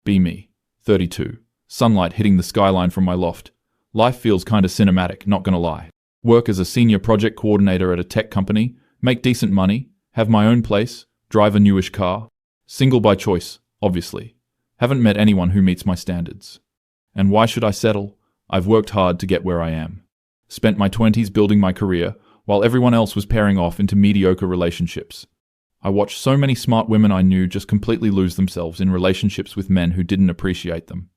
Be me. 32. Sunlight hitting the skyline from my loft. Life feels kinda cinematic, not gonna lie. Work as a senior project coordinator at a tech company, make decent money, have my own place, drive a newish car. Single by choice, obviously. Haven't met anyone who meets my standards. And why should I settle? I've worked hard to get where I am. Spent my 20s building my career, while everyone else was pairing off into mediocre relationships. I watched so many smart women I knew just completely lose themselves in relationships with men who didn't appreciate them.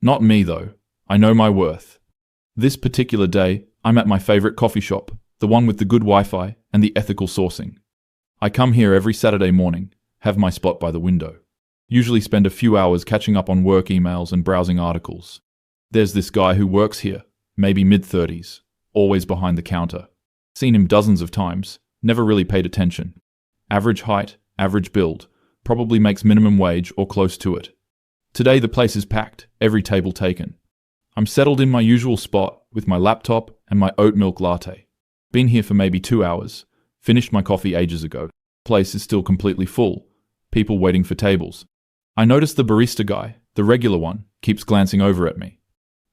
Not me, though. I know my worth. This particular day, I'm at my favorite coffee shop, the one with the good Wi-Fi and the ethical sourcing. I come here every Saturday morning, have my spot by the window. Usually spend a few hours catching up on work emails and browsing articles. There's this guy who works here, maybe mid-30s, always behind the counter. Seen him dozens of times, never really paid attention. Average height, average build, probably makes minimum wage or close to it. Today the place is packed, every table taken. I'm settled in my usual spot with my laptop and my oat milk latte. Been here for maybe 2 hours, finished my coffee ages ago. Place is still completely full, people waiting for tables. I notice the barista guy, the regular one, keeps glancing over at me.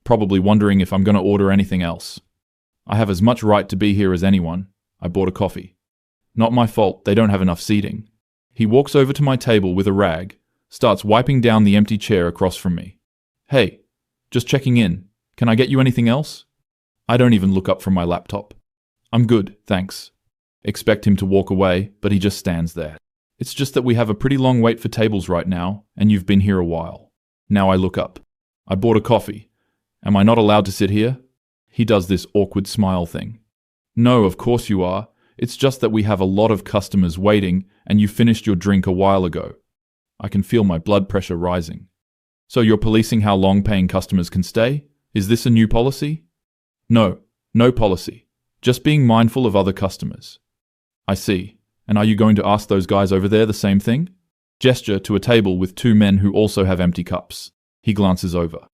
Probably wondering if I'm going to order anything else. I have as much right to be here as anyone. I bought a coffee. Not my fault, they don't have enough seating. He walks over to my table with a rag, starts wiping down the empty chair across from me. Hey, just checking in. Can I get you anything else? I don't even look up from my laptop. I'm good, thanks. Expect him to walk away, but he just stands there. It's just that we have a pretty long wait for tables right now, and you've been here a while. Now I look up. I bought a coffee. Am I not allowed to sit here? He does this awkward smile thing. No, of course you are. It's just that we have a lot of customers waiting, and you finished your drink a while ago. I can feel my blood pressure rising. So you're policing how long paying customers can stay? Is this a new policy? No, no policy. Just being mindful of other customers. I see. And are you going to ask those guys over there the same thing? Gesture to a table with 2 men who also have empty cups. He glances over.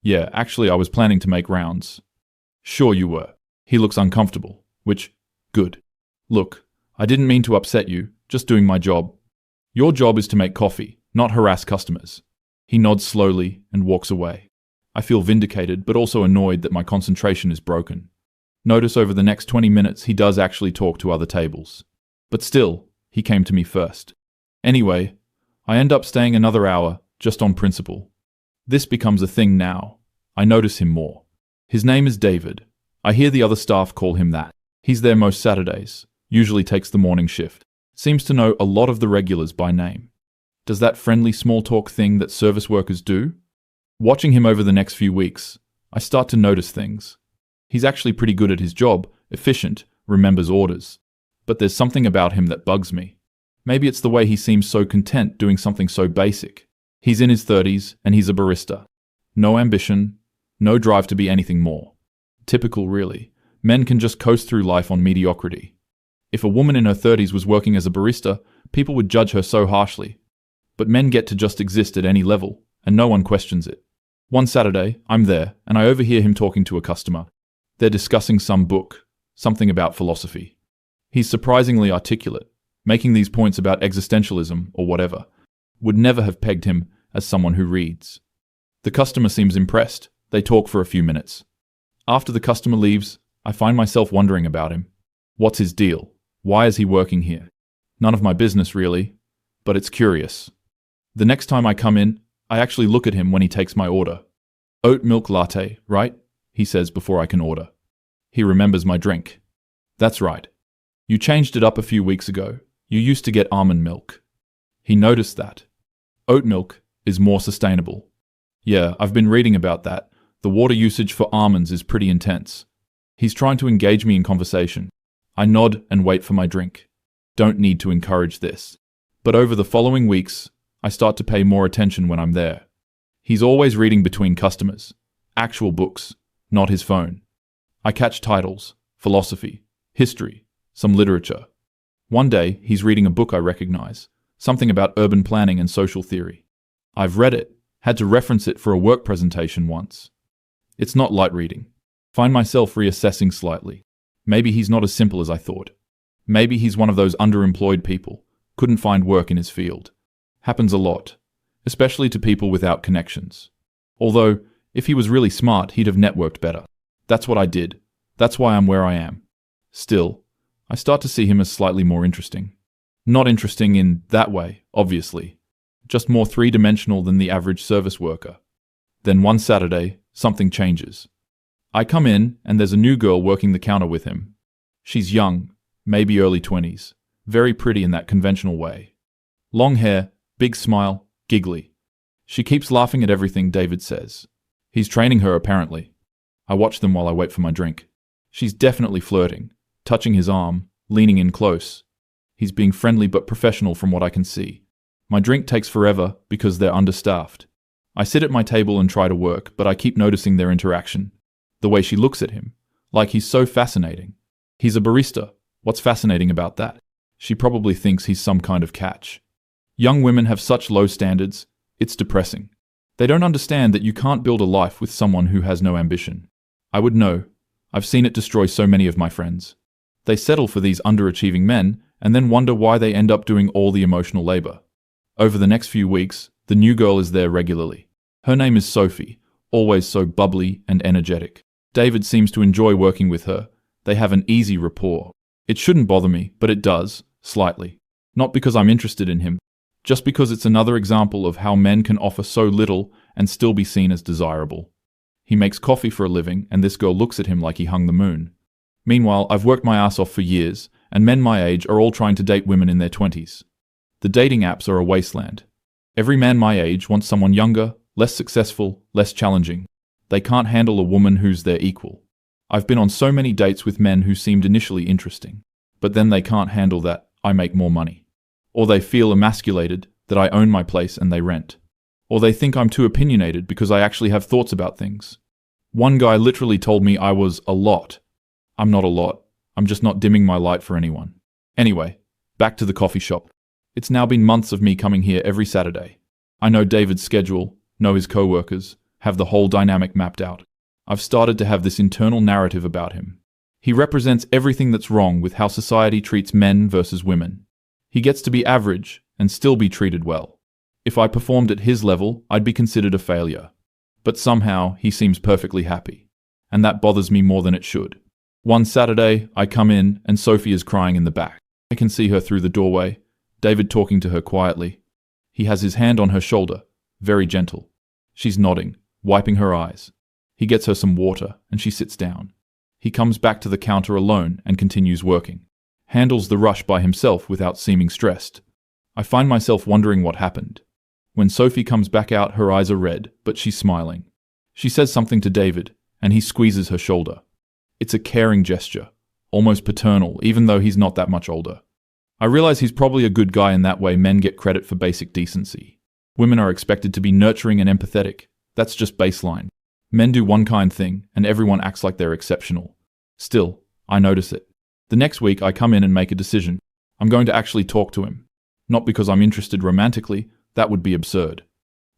Yeah, actually I was planning to make rounds. Sure you were. He looks uncomfortable, which, good. Look, I didn't mean to upset you, just doing my job. Your job is to make coffee, not harass customers. He nods slowly and walks away. I feel vindicated, but also annoyed that my concentration is broken. Notice over the next 20 minutes he does actually talk to other tables. But still, he came to me first. Anyway, I end up staying another hour, just on principle. This becomes a thing now. I notice him more. His name is David. I hear the other staff call him that. He's there most Saturdays, usually takes the morning shift. Seems to know a lot of the regulars by name. Does that friendly small talk thing that service workers do? Watching him over the next few weeks, I start to notice things. He's actually pretty good at his job, efficient, remembers orders. But there's something about him that bugs me. Maybe it's the way he seems so content doing something so basic. He's in his 30s and he's a barista. No ambition, no drive to be anything more. Typical, really. Men can just coast through life on mediocrity. If a woman in her 30s was working as a barista, people would judge her so harshly. But men get to just exist at any level, and no one questions it. One Saturday, I'm there, and I overhear him talking to a customer. They're discussing some book, something about philosophy. He's surprisingly articulate, making these points about existentialism or whatever. Would never have pegged him as someone who reads. The customer seems impressed. They talk for a few minutes. After the customer leaves, I find myself wondering about him. What's his deal? Why is he working here? None of my business, really, but it's curious. The next time I come in, I actually look at him when he takes my order. Oat milk latte, right? He says before I can order. He remembers my drink. That's right. You changed it up a few weeks ago. You used to get almond milk. He noticed that. Oat milk is more sustainable. Yeah, I've been reading about that. The water usage for almonds is pretty intense. He's trying to engage me in conversation. I nod and wait for my drink. Don't need to encourage this. But over the following weeks, I start to pay more attention when I'm there. He's always reading between customers. Actual books, not his phone. I catch titles, philosophy, history, some literature. One day, he's reading a book I recognize, something about urban planning and social theory. I've read it, had to reference it for a work presentation once. It's not light reading. Find myself reassessing slightly. Maybe he's not as simple as I thought. Maybe he's one of those underemployed people, couldn't find work in his field. Happens a lot, especially to people without connections. Although, if he was really smart, he'd have networked better. That's what I did. That's why I'm where I am. Still, I start to see him as slightly more interesting. Not interesting in that way, obviously. Just more three-dimensional than the average service worker. Then one Saturday, something changes. I come in, and there's a new girl working the counter with him. She's young, maybe early 20s, very pretty in that conventional way. Long hair, big smile, giggly. She keeps laughing at everything David says. He's training her, apparently. I watch them while I wait for my drink. She's definitely flirting, touching his arm, leaning in close. He's being friendly but professional from what I can see. My drink takes forever because they're understaffed. I sit at my table and try to work, but I keep noticing their interaction. The way she looks at him, like he's so fascinating. He's a barista. What's fascinating about that? She probably thinks he's some kind of catch. Young women have such low standards, it's depressing. They don't understand that you can't build a life with someone who has no ambition. I would know. I've seen it destroy so many of my friends. They settle for these underachieving men and then wonder why they end up doing all the emotional labor. Over the next few weeks, the new girl is there regularly. Her name is Sophie, always so bubbly and energetic. David seems to enjoy working with her. They have an easy rapport. It shouldn't bother me, but it does, slightly. Not because I'm interested in him, just because it's another example of how men can offer so little and still be seen as desirable. He makes coffee for a living, and this girl looks at him like he hung the moon. Meanwhile, I've worked my ass off for years, and men my age are all trying to date women in their 20s. The dating apps are a wasteland. Every man my age wants someone younger, less successful, less challenging. They can't handle a woman who's their equal. I've been on so many dates with men who seemed initially interesting, but then they can't handle that I make more money. Or they feel emasculated, that I own my place and they rent. Or they think I'm too opinionated because I actually have thoughts about things. One guy literally told me I was a lot. I'm not a lot. I'm just not dimming my light for anyone. Anyway, back to the coffee shop. It's now been months of me coming here every Saturday. I know David's schedule, know his co-workers, have the whole dynamic mapped out. I've started to have this internal narrative about him. He represents everything that's wrong with how society treats men versus women. He gets to be average and still be treated well. If I performed at his level, I'd be considered a failure. But somehow, he seems perfectly happy. And that bothers me more than it should. One Saturday, I come in and Sophie is crying in the back. I can see her through the doorway, David talking to her quietly. He has his hand on her shoulder, very gentle. She's nodding, wiping her eyes. He gets her some water, and she sits down. He comes back to the counter alone and continues working. Handles the rush by himself without seeming stressed. I find myself wondering what happened. When Sophie comes back out, her eyes are red, but she's smiling. She says something to David, and he squeezes her shoulder. It's a caring gesture, almost paternal, even though he's not that much older. I realize he's probably a good guy in that way men get credit for basic decency. Women are expected to be nurturing and empathetic. That's just baseline. Men do one kind thing, and everyone acts like they're exceptional. Still, I notice it. The next week, I come in and make a decision. I'm going to actually talk to him. Not because I'm interested romantically, that would be absurd.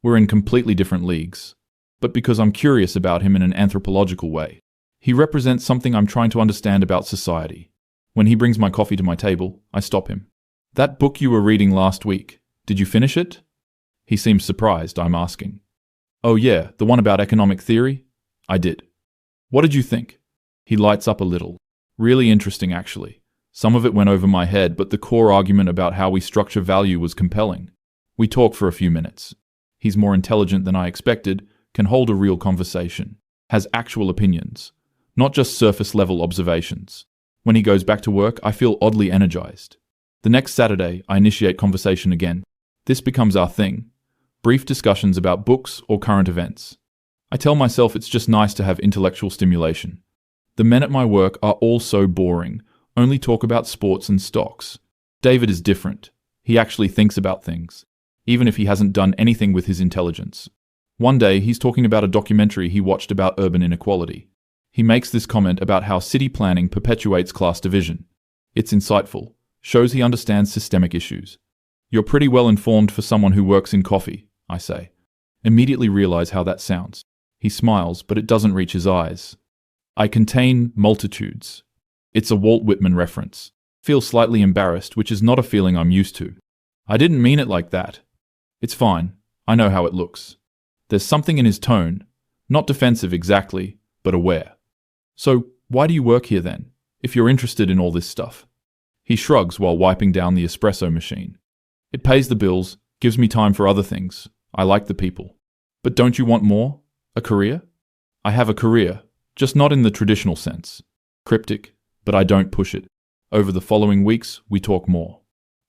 We're in completely different leagues. But because I'm curious about him in an anthropological way. He represents something I'm trying to understand about society. When he brings my coffee to my table, I stop him. That book you were reading last week, did you finish it? He seems surprised, I'm asking. Oh yeah, the one about economic theory? I did. What did you think? He lights up a little. Really interesting, actually. Some of it went over my head, but the core argument about how we structure value was compelling. We talk for a few minutes. He's more intelligent than I expected, can hold a real conversation, has actual opinions, not just surface-level observations. When he goes back to work, I feel oddly energized. The next Saturday, I initiate conversation again. This becomes our thing. Brief discussions about books or current events. I tell myself it's just nice to have intellectual stimulation. The men at my work are all so boring, only talk about sports and stocks. David is different. He actually thinks about things, even if he hasn't done anything with his intelligence. One day, he's talking about a documentary he watched about urban inequality. He makes this comment about how city planning perpetuates class division. It's insightful, shows he understands systemic issues. You're pretty well informed for someone who works in coffee, I say. Immediately realize how that sounds. He smiles, but it doesn't reach his eyes. I contain multitudes. It's a Walt Whitman reference. Feel slightly embarrassed, which is not a feeling I'm used to. I didn't mean it like that. It's fine. I know how it looks. There's something in his tone, not defensive exactly, but aware. So, why do you work here then, if you're interested in all this stuff? He shrugs while wiping down the espresso machine. It pays the bills, gives me time for other things. I like the people. But don't you want more? A career? I have a career, just not in the traditional sense. Cryptic, but I don't push it. Over the following weeks, we talk more.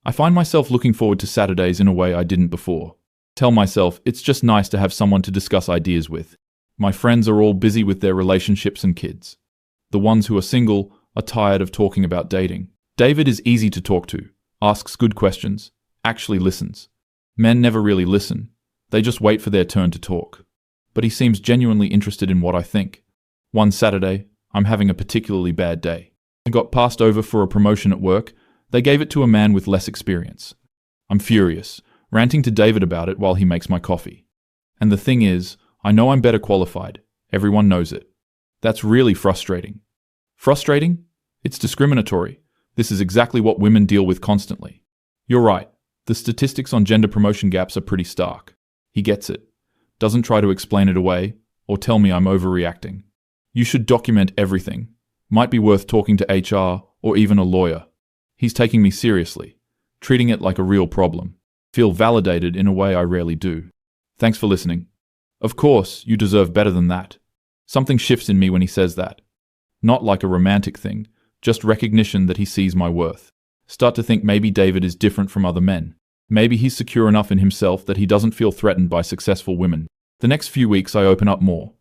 I find myself looking forward to Saturdays in a way I didn't before. Tell myself it's just nice to have someone to discuss ideas with. My friends are all busy with their relationships and kids. The ones who are single are tired of talking about dating. David is easy to talk to, asks good questions, actually listens. Men never really listen. They just wait for their turn to talk. But he seems genuinely interested in what I think. One Saturday, I'm having a particularly bad day. I got passed over for a promotion at work. They gave it to a man with less experience. I'm furious, ranting to David about it while he makes my coffee. And the thing is, I know I'm better qualified. Everyone knows it. That's really frustrating. Frustrating? It's discriminatory. This is exactly what women deal with constantly. You're right. The statistics on gender promotion gaps are pretty stark. He gets it. Doesn't try to explain it away, or tell me I'm overreacting. You should document everything. Might be worth talking to HR, or even a lawyer. He's taking me seriously, treating it like a real problem. Feel validated in a way I rarely do. Thanks for listening. Of course, you deserve better than that. Something shifts in me when he says that. Not like a romantic thing, just recognition that he sees my worth. Start to think maybe David is different from other men. Maybe he's secure enough in himself that he doesn't feel threatened by successful women. The next few weeks I open up more.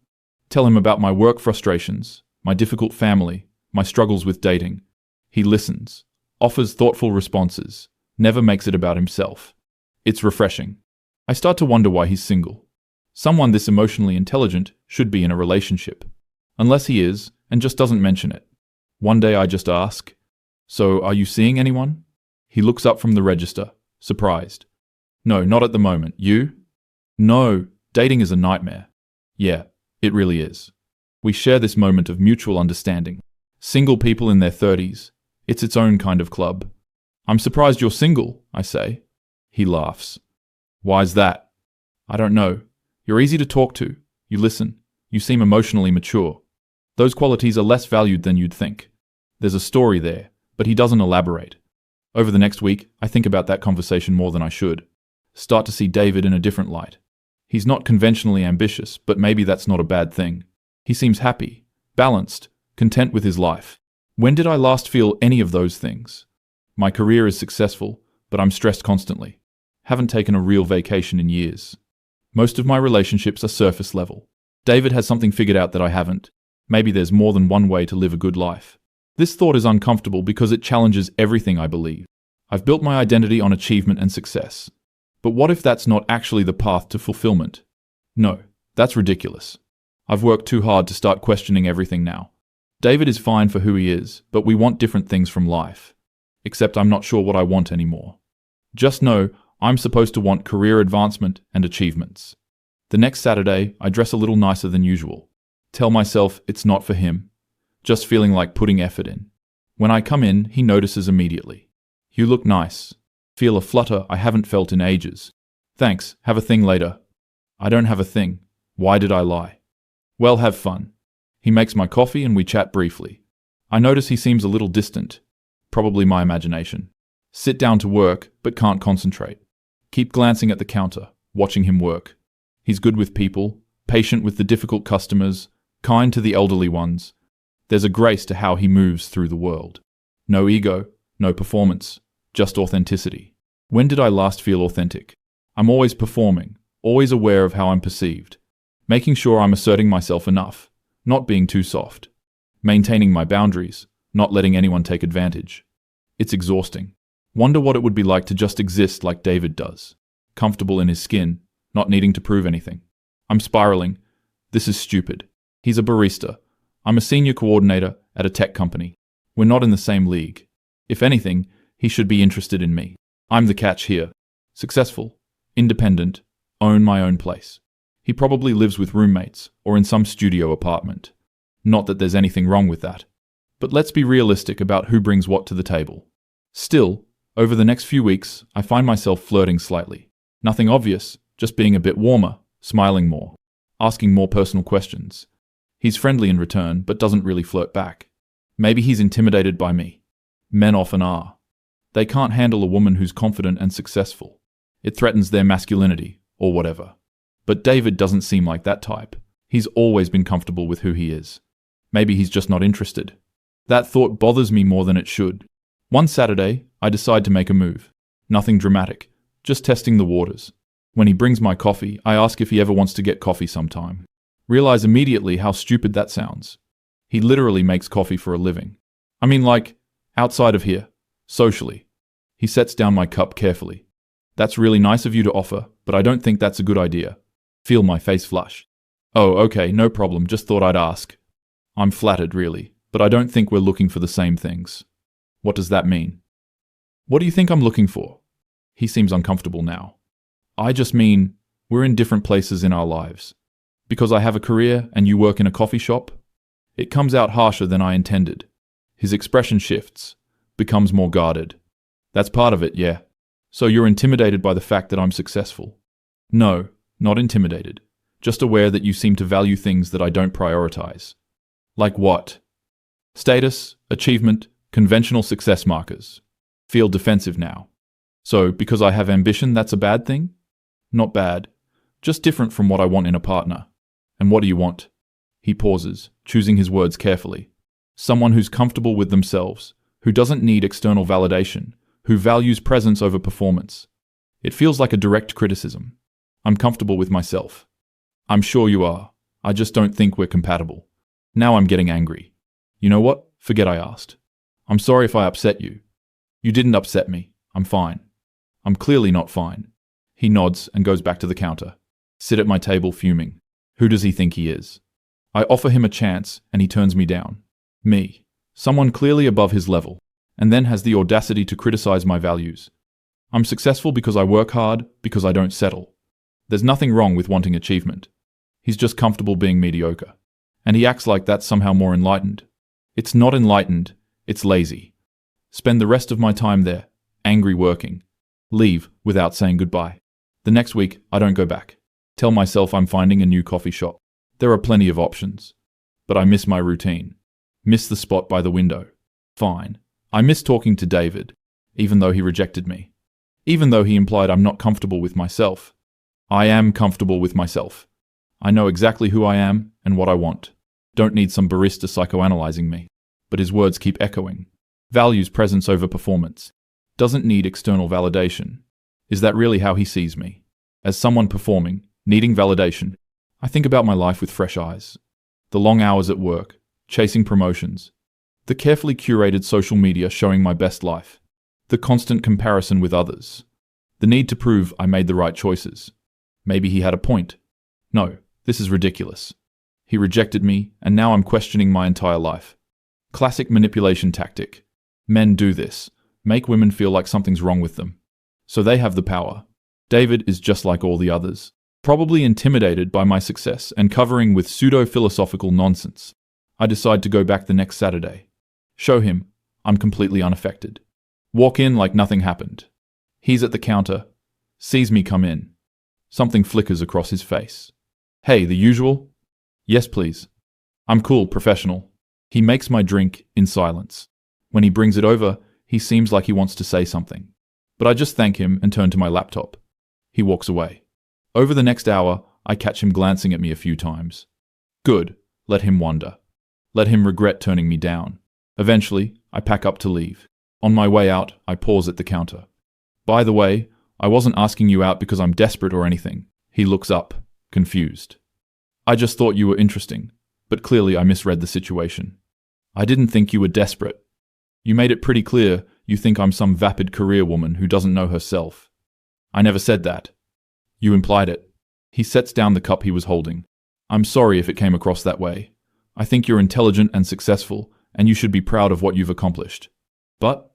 Tell him about my work frustrations, my difficult family, my struggles with dating. He listens, offers thoughtful responses, never makes it about himself. It's refreshing. I start to wonder why he's single. Someone this emotionally intelligent should be in a relationship. Unless he is, and just doesn't mention it. One day I just ask, "So, are you seeing anyone?" He looks up from the register, surprised. "No, not at the moment. You?" "No, dating is a nightmare." "Yeah, it really is." We share this moment of mutual understanding. Single people in their 30s. It's its own kind of club. "I'm surprised you're single," I say. He laughs. "Why's that?" "I don't know. You're easy to talk to. You listen. You seem emotionally mature. Those qualities are less valued than you'd think." There's a story there, but he doesn't elaborate. Over the next week, I think about that conversation more than I should. Start to see David in a different light. He's not conventionally ambitious, but maybe that's not a bad thing. He seems happy, balanced, content with his life. When did I last feel any of those things? My career is successful, but I'm stressed constantly. Haven't taken a real vacation in years. Most of my relationships are surface level. David has something figured out that I haven't. Maybe there's more than one way to live a good life. This thought is uncomfortable because it challenges everything I believe. I've built my identity on achievement and success. But what if that's not actually the path to fulfillment? No, that's ridiculous. I've worked too hard to start questioning everything now. David is fine for who he is, but we want different things from life. Except I'm not sure what I want anymore. Just know I'm supposed to want career advancement and achievements. The next Saturday, I dress a little nicer than usual. Tell myself it's not for him. Just feeling like putting effort in. When I come in, he notices immediately. "You look nice." Feel a flutter I haven't felt in ages. "Thanks, have a thing later." I don't have a thing. Why did I lie? "Well, have fun." He makes my coffee and we chat briefly. I notice he seems a little distant. Probably my imagination. Sit down to work, but can't concentrate. Keep glancing at the counter, watching him work. He's good with people, patient with the difficult customers, kind to the elderly ones. There's a grace to how he moves through the world. No ego, no performance, just authenticity. When did I last feel authentic? I'm always performing, always aware of how I'm perceived. Making sure I'm asserting myself enough, not being too soft. Maintaining my boundaries, not letting anyone take advantage. It's exhausting. Wonder what it would be like to just exist like David does. Comfortable in his skin, not needing to prove anything. I'm spiraling. This is stupid. He's a barista. I'm a senior coordinator at a tech company. We're not in the same league. If anything, he should be interested in me. I'm the catch here. Successful, independent, own my own place. He probably lives with roommates or in some studio apartment. Not that there's anything wrong with that. But let's be realistic about who brings what to the table. Still, over the next few weeks, I find myself flirting slightly. Nothing obvious, just being a bit warmer, smiling more, asking more personal questions. He's friendly in return, but doesn't really flirt back. Maybe he's intimidated by me. Men often are. They can't handle a woman who's confident and successful. It threatens their masculinity, or whatever. But David doesn't seem like that type. He's always been comfortable with who he is. Maybe he's just not interested. That thought bothers me more than it should. One Saturday, I decide to make a move. Nothing dramatic, just testing the waters. When he brings my coffee, I ask if he ever wants to get coffee sometime. Realize immediately how stupid that sounds. He literally makes coffee for a living. I mean, like, outside of here, socially. He sets down my cup carefully. That's really nice of you to offer, but I don't think that's a good idea. Feel my face flush. Oh, okay, no problem, just thought I'd ask. I'm flattered, really, but I don't think we're looking for the same things. What does that mean? What do you think I'm looking for? He seems uncomfortable now. I just mean, we're in different places in our lives. Because I have a career and you work in a coffee shop, it comes out harsher than I intended. His expression shifts, becomes more guarded. That's part of it, yeah. So you're intimidated by the fact that I'm successful? No, not intimidated. Just aware that you seem to value things that I don't prioritize. Like what? Status, achievement, conventional success markers. Feel defensive now. So, because I have ambition, that's a bad thing? Not bad. Just different from what I want in a partner. And what do you want? He pauses, choosing his words carefully. Someone who's comfortable with themselves, who doesn't need external validation, who values presence over performance. It feels like a direct criticism. I'm comfortable with myself. I'm sure you are. I just don't think we're compatible. Now I'm getting angry. You know what? Forget I asked. I'm sorry if I upset you. You didn't upset me. I'm fine. I'm clearly not fine. He nods and goes back to the counter. Sit at my table fuming. Who does he think he is? I offer him a chance and he turns me down. Me. Someone clearly above his level. And then has the audacity to criticize my values. I'm successful because I work hard, because I don't settle. There's nothing wrong with wanting achievement. He's just comfortable being mediocre. And he acts like that's somehow more enlightened. It's not enlightened, it's lazy. Spend the rest of my time there, angry working. Leave without saying goodbye. The next week, I don't go back. Tell myself I'm finding a new coffee shop. There are plenty of options. But I miss my routine. Miss the spot by the window. Fine. I miss talking to David, even though he rejected me. Even though he implied I'm not comfortable with myself. I am comfortable with myself. I know exactly who I am and what I want. Don't need some barista psychoanalyzing me. But his words keep echoing. Values presence over performance. Doesn't need external validation. Is that really how he sees me? As someone performing, needing validation. I think about my life with fresh eyes. The long hours at work, chasing promotions. The carefully curated social media showing my best life. The constant comparison with others. The need to prove I made the right choices. Maybe he had a point. No, this is ridiculous. He rejected me, and now I'm questioning my entire life. Classic manipulation tactic. Men do this. Make women feel like something's wrong with them. So they have the power. David is just like all the others. Probably intimidated by my success and covering with pseudo-philosophical nonsense. I decide to go back the next Saturday. Show him I'm completely unaffected. Walk in like nothing happened. He's at the counter. Sees me come in. Something flickers across his face. Hey, the usual? Yes, please. I'm cool, professional. He makes my drink in silence. When he brings it over, he seems like he wants to say something. But I just thank him and turn to my laptop. He walks away. Over the next hour, I catch him glancing at me a few times. Good. Let him wonder. Let him regret turning me down. Eventually, I pack up to leave. On my way out, I pause at the counter. By the way, I wasn't asking you out because I'm desperate or anything. He looks up, confused. I just thought you were interesting, but clearly I misread the situation. I didn't think you were desperate. You made it pretty clear you think I'm some vapid career woman who doesn't know herself. I never said that. You implied it. He sets down the cup he was holding. I'm sorry if it came across that way. I think you're intelligent and successful, and you should be proud of what you've accomplished. But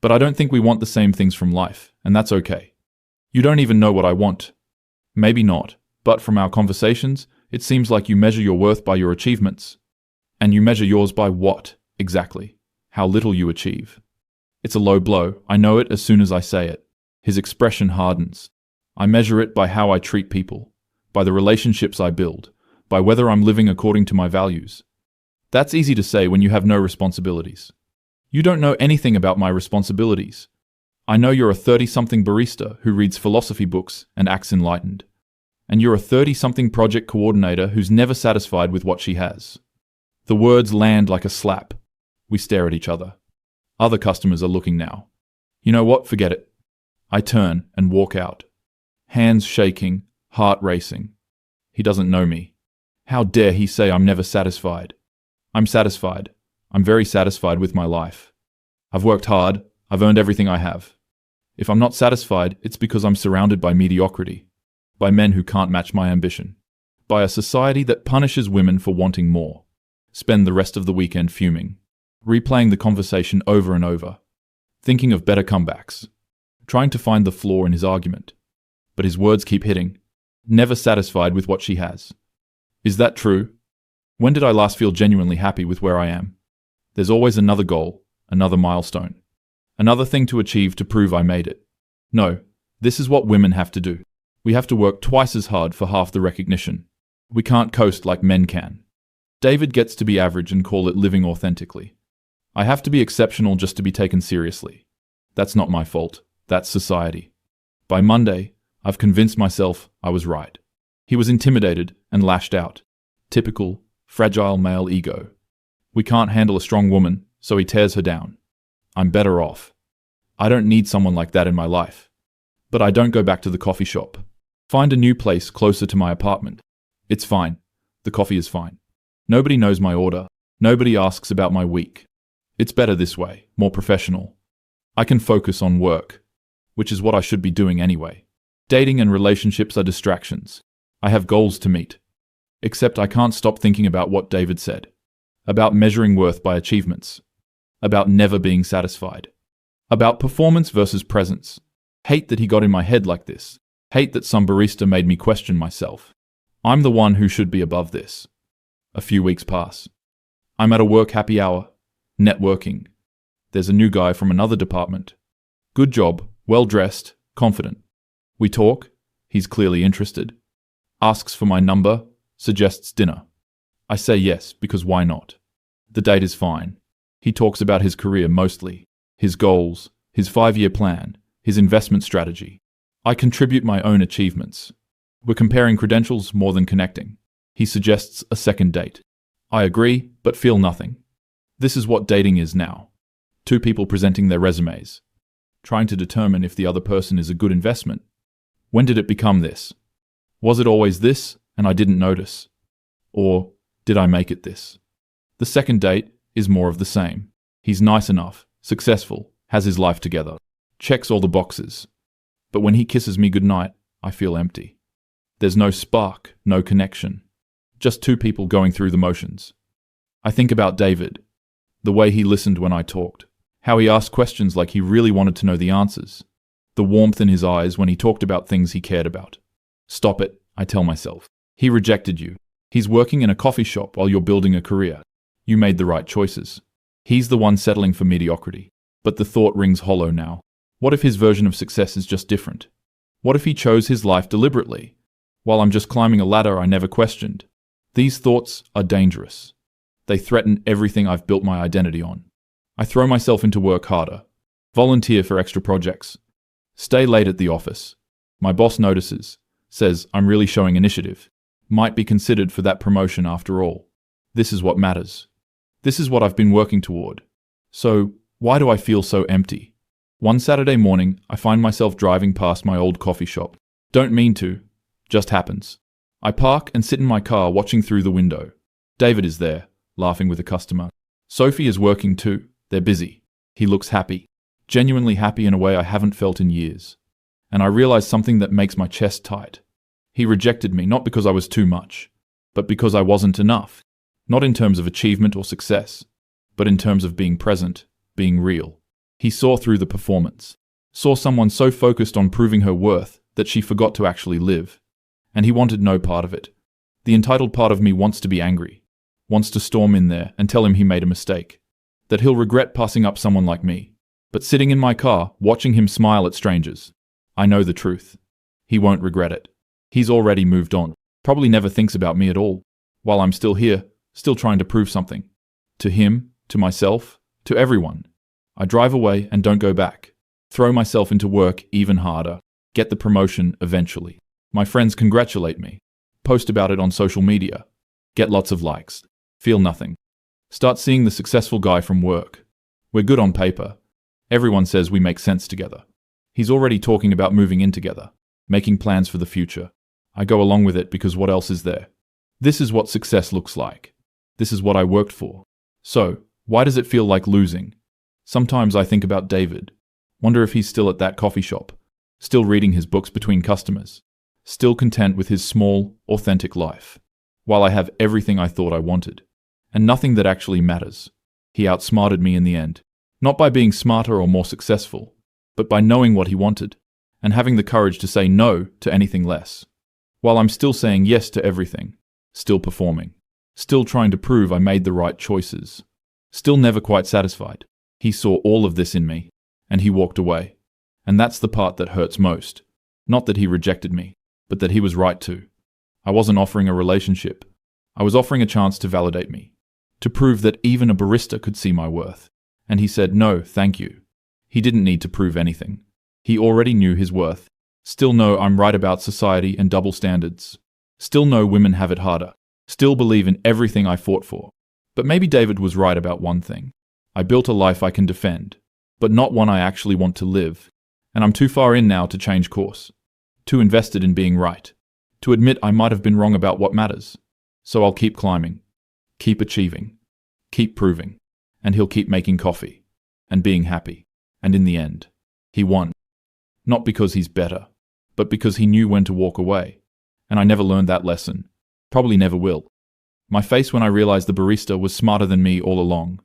I don't think we want the same things from life, and that's okay. You don't even know what I want. Maybe not, but from our conversations, it seems like you measure your worth by your achievements. And you measure yours by what, exactly? How little you achieve. It's a low blow. I know it as soon as I say it. His expression hardens. I measure it by how I treat people, by the relationships I build, by whether I'm living according to my values. That's easy to say when you have no responsibilities. You don't know anything about my responsibilities. I know you're a 30-something barista who reads philosophy books and acts enlightened. And you're a 30-something project coordinator who's never satisfied with what she has. The words land like a slap. We stare at each other. Other customers are looking now. You know what? Forget it. I turn and walk out. Hands shaking, heart racing. He doesn't know me. How dare he say I'm never satisfied? I'm satisfied. I'm very satisfied with my life. I've worked hard. I've earned everything I have. If I'm not satisfied, it's because I'm surrounded by mediocrity, by men who can't match my ambition, by a society that punishes women for wanting more. Spend the rest of the weekend fuming, replaying the conversation over and over, thinking of better comebacks, trying to find the flaw in his argument. But his words keep hitting, never satisfied with what she has. Is that true? When did I last feel genuinely happy with where I am? There's always another goal, another milestone, another thing to achieve to prove I made it. No, this is what women have to do. We have to work twice as hard for half the recognition. We can't coast like men can. David gets to be average and call it living authentically. I have to be exceptional just to be taken seriously. That's not my fault. That's society. By Monday, I've convinced myself I was right. He was intimidated and lashed out. Typical, fragile male ego. We can't handle a strong woman, so he tears her down. I'm better off. I don't need someone like that in my life. But I don't go back to the coffee shop. Find a new place closer to my apartment. It's fine. The coffee is fine. Nobody knows my order. Nobody asks about my week. It's better this way, more professional. I can focus on work, which is what I should be doing anyway. Dating and relationships are distractions. I have goals to meet. Except I can't stop thinking about what David said. About measuring worth by achievements. About never being satisfied. About performance versus presence. Hate that he got in my head like this. Hate that some barista made me question myself. I'm the one who should be above this. A few weeks pass. I'm at a work happy hour. Networking. There's a new guy from another department. Good job, well-dressed, confident. We talk. He's clearly interested. Asks for my number. Suggests dinner. I say yes, because why not? The date is fine. He talks about his career mostly. His goals. His 5-year plan. His investment strategy. I contribute my own achievements. We're comparing credentials more than connecting. He suggests a second date. I agree, but feel nothing. This is what dating is now. Two people presenting their resumes, trying to determine if the other person is a good investment. When did it become this? Was it always this, and I didn't notice? Or did I make it this? The second date is more of the same. He's nice enough, successful, has his life together, checks all the boxes. But when he kisses me goodnight, I feel empty. There's no spark, no connection. Just two people going through the motions. I think about David, the way he listened when I talked, how he asked questions like he really wanted to know the answers, the warmth in his eyes when he talked about things he cared about. Stop it, I tell myself. He rejected you. He's working in a coffee shop while you're building a career. You made the right choices. He's the one settling for mediocrity. But the thought rings hollow now. What if his version of success is just different? What if he chose his life deliberately, while I'm just climbing a ladder I never questioned? These thoughts are dangerous. They threaten everything I've built my identity on. I throw myself into work harder, volunteer for extra projects, stay late at the office. My boss notices, says I'm really showing initiative. Might be considered for that promotion after all. This is what matters. This is what I've been working toward. So, why do I feel so empty? One Saturday morning, I find myself driving past my old coffee shop. Don't mean to, just happens. I park and sit in my car watching through the window. David is there, laughing with a customer. Sophie is working too. They're busy. He looks happy. Genuinely happy in a way I haven't felt in years. And I realize something that makes my chest tight. He rejected me not because I was too much, but because I wasn't enough. Not in terms of achievement or success, but in terms of being present, being real. He saw through the performance. Saw someone so focused on proving her worth that she forgot to actually live. And he wanted no part of it. The entitled part of me wants to be angry, wants to storm in there and tell him he made a mistake, that he'll regret passing up someone like me. But sitting in my car, watching him smile at strangers, I know the truth. He won't regret it. He's already moved on. Probably never thinks about me at all. While I'm still here, still trying to prove something. To him, to myself, to everyone. I drive away and don't go back. Throw myself into work even harder. Get the promotion eventually. My friends congratulate me. Post about it on social media. Get lots of likes. Feel nothing. Start seeing the successful guy from work. We're good on paper. Everyone says we make sense together. He's already talking about moving in together, making plans for the future. I go along with it because what else is there? This is what success looks like. This is what I worked for. So, why does it feel like losing? Sometimes I think about David. Wonder if he's still at that coffee shop, still reading his books between customers, still content with his small, authentic life, while I have everything I thought I wanted, and nothing that actually matters. He outsmarted me in the end, not by being smarter or more successful, but by knowing what he wanted, and having the courage to say no to anything less. While I'm still saying yes to everything, still performing, still trying to prove I made the right choices, still never quite satisfied. He saw all of this in me, and he walked away. And that's the part that hurts most. Not that he rejected me, but that he was right to. I wasn't offering a relationship. I was offering a chance to validate me, to prove that even a barista could see my worth. And he said, no, thank you. He didn't need to prove anything. He already knew his worth. Still know I'm right about society and double standards. Still know women have it harder. Still believe in everything I fought for. But maybe David was right about one thing. I built a life I can defend, but not one I actually want to live. And I'm too far in now to change course. Too invested in being right. To admit I might have been wrong about what matters. So I'll keep climbing. Keep achieving. Keep proving. And he'll keep making coffee. And being happy. And in the end, he won. Not because he's better, but because he knew when to walk away. And I never learned that lesson. Probably never will. My face when I realized the barista was smarter than me all along.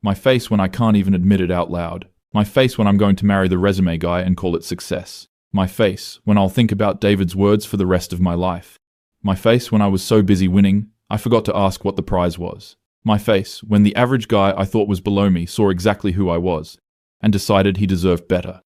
My face when I can't even admit it out loud. My face when I'm going to marry the resume guy and call it success. My face when I'll think about David's words for the rest of my life. My face when I was so busy winning, I forgot to ask what the prize was. My face when the average guy I thought was below me saw exactly who I was and decided he deserved better.